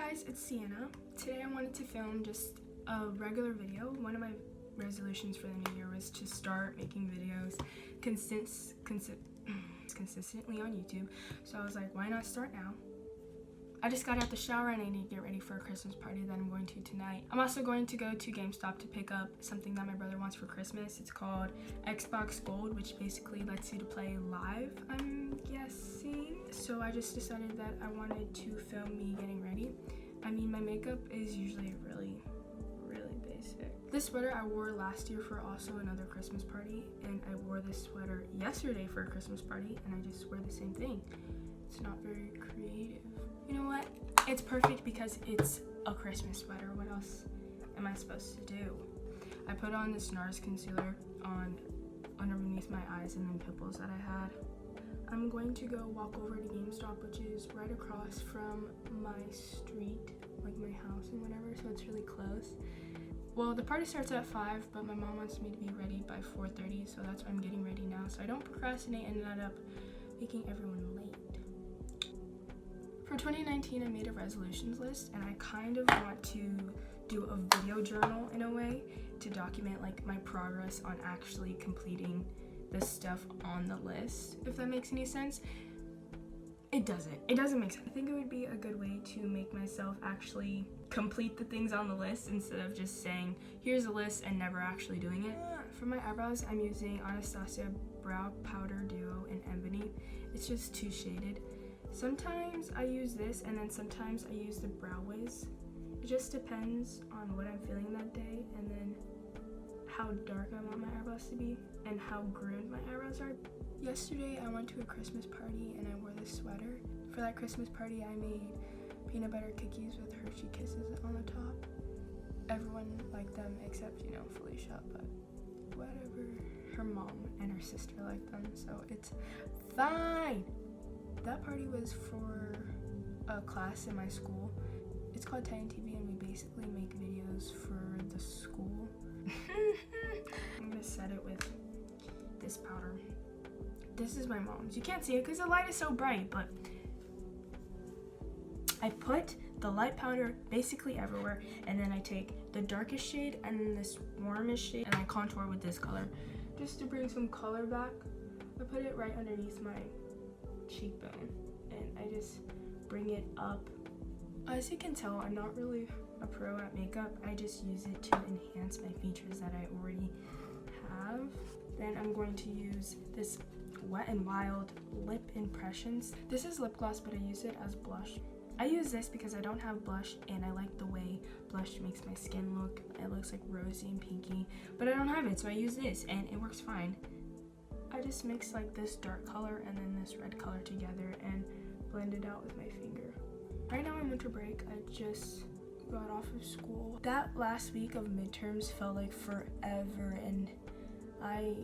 guys, it's Sienna. Today I wanted to film just a regular video. One of my resolutions for the new year was to start making videos consistently on YouTube. So I was like, why not start now? I just got out the shower and I need to get ready for a Christmas party that I'm going to tonight. I'm also going to go to GameStop to pick up something that my brother wants for Christmas. It's called Xbox Gold, which basically lets you to play live, I'm guessing. So I just decided that I wanted to film me getting ready. I mean, my makeup is usually really basic. This sweater I wore last year for also another Christmas party, and I wore this sweater yesterday for a Christmas party, and I just wear the same thing. It's not very creative. You know what? It's perfect because it's a Christmas sweater. What else am I supposed to do? I put on this NARS concealer on underneath my eyes and then pimples that I had. I'm going to go walk over to GameStop, which is right across from my street, like my house and whatever, so it's really close. Well, the party starts at 5, but my mom wants me to be ready by 4:30, so that's why I'm getting ready now, so I don't procrastinate and end up making everyone late. For 2019, I made a resolutions list, and I kind of want to do a video journal in a way to document like my progress on actually completing the stuff on the list, if that makes any sense. It doesn't make sense. I think it would be a good way to make myself actually complete the things on the list instead of just saying, here's a list and never actually doing it. For my eyebrows, I'm using Anastasia Brow Powder Duo in Ebony. It's just too shaded. Sometimes I use this, and then sometimes I use the Brow Wiz. It just depends on what I'm feeling that day, and then how dark I want my eyebrows to be, and how groomed my eyebrows are. Yesterday, I went to a Christmas party, and I wore this sweater. For that Christmas party, I made peanut butter cookies with Hershey Kisses on the top. Everyone liked them except, Felicia, but whatever. Her mom and her sister liked them, so it's fine. That party was for a class in my school. It's called Titan TV, and we basically make videos for the school. I'm gonna set it with this powder. This is my mom's. You can't see it because the light is so bright, but I put the light powder basically everywhere, and then I take the darkest shade and then this warmest shade, and I contour with this color just to bring some color back. I put it right underneath my cheekbone, and I just bring it up. As you can tell, I'm not really a pro at makeup. I just use it to enhance my features that I already have. Then I'm going to use this Wet n Wild Lip Impressions. This is lip gloss, but I use it as blush. I use this because I don't have blush, and I like the way blush makes my skin look. It looks like rosy and pinky, but I don't have it, so I use this, and it works fine. I just mix like this dark color and then this red color together and blend it out with my finger. Right now I'm winter break. I just got off of school. That last week of midterms felt like forever, and I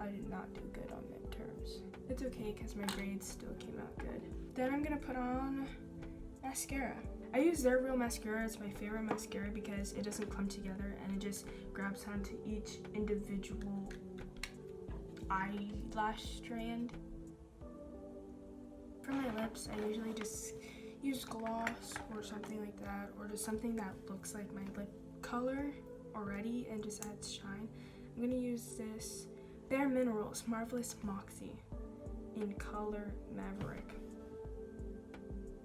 did not do good on midterms. It's okay because my grades still came out good. Then I'm gonna put on mascara. I use their real mascara. It's my favorite mascara because it doesn't clump together and it just grabs onto each individual eyelash strand. For my lips, I usually just use gloss or something like that, or just something that looks like my lip color already and just adds shine. I'm gonna use this Bare Minerals Marvelous Moxie in color Maverick.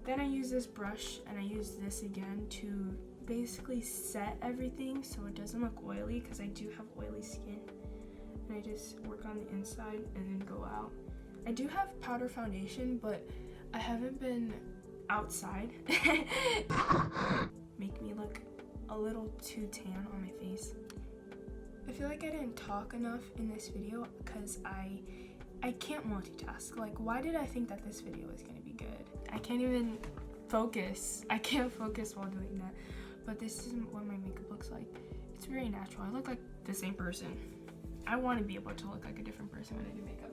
Then I use this brush, and I use this again to basically set everything so it doesn't look oily, because I do have oily skin. And I just work on the inside and then go out. I do have powder foundation, but I haven't been outside. Make me look a little too tan on my face. I feel like I didn't talk enough in this video because I can't multitask. Like, why did I think that this video was gonna be good? I can't even focus. I can't focus while doing that. But this isn't what my makeup looks like. It's very natural. I look like the same person. I want to be able to look like a different person when I do makeup.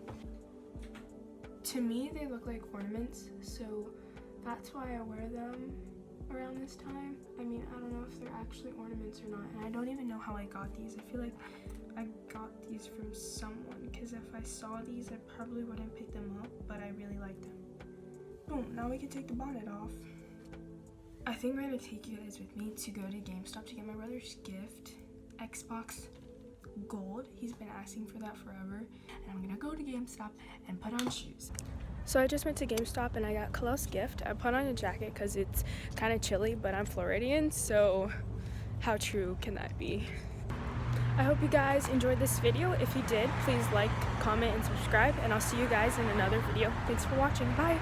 To me, they look like ornaments, so that's why I wear them around this time. I mean, I don't know if they're actually ornaments or not, and I don't even know how I got these. I feel like I got these from someone, because if I saw these, I probably wouldn't pick them up, but I really like them. Boom, now we can take the bonnet off. think I'm gonna take you guys with me to go to GameStop to get my brother's gift, Xbox Gold. He's been asking for that forever. And I'm gonna go to GameStop and put on shoes. So I just went to GameStop and I got Khalil's gift. I put on a jacket because it's kind of chilly, but I'm Floridian, so how true can that be? I hope you guys enjoyed this video. If you did, please like, comment, and subscribe, and I'll see you guys in another video. Thanks for watching. Bye!